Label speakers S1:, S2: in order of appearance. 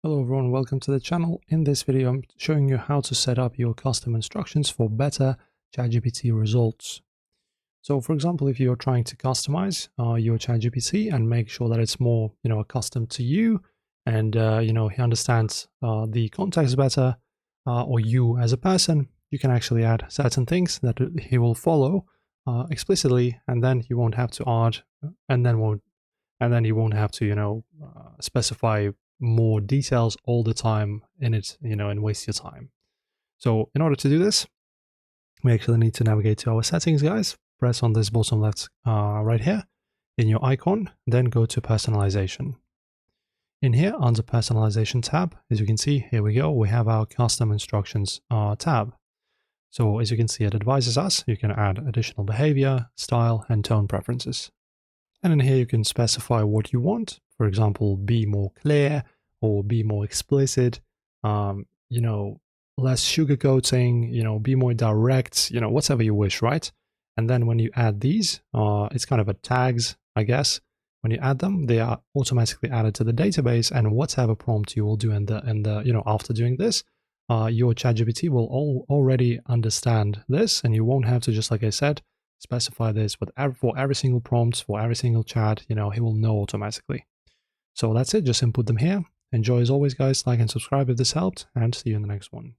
S1: Hello everyone, welcome to the channel. In this video, I'm showing you how to set up your custom instructions for better ChatGPT results. So for example, if you're trying to customize your ChatGPT and make sure that it's more, accustomed to you and, he understands the context better or you as a person, you can actually add certain things that he will follow explicitly, and then you won't have to add and then you won't have to, specify more details all the time in it, and waste your time. So in order to do this, we actually need to navigate to our settings, guys. Press on this bottom left right here in your icon, then go to personalization. In here, under personalization tab, as you can see, here we go, we have our custom instructions tab. So as you can see, it advises us, you can add additional behavior, style, and tone preferences. And in here, you can specify what you want. For example, be more clear or be more explicit, less sugarcoating, be more direct, whatever you wish, right? And then when you add these, it's kind of a tags, I guess. When you add them, they are automatically added to the database, and whatever prompt you will do after doing this, your ChatGPT will already understand this, and you won't have to, just like I said, specify this for every single prompt, for every single chat, he will know automatically. So that's it, just input them here. Enjoy as always, guys. Like and subscribe if this helped, and see you in the next one.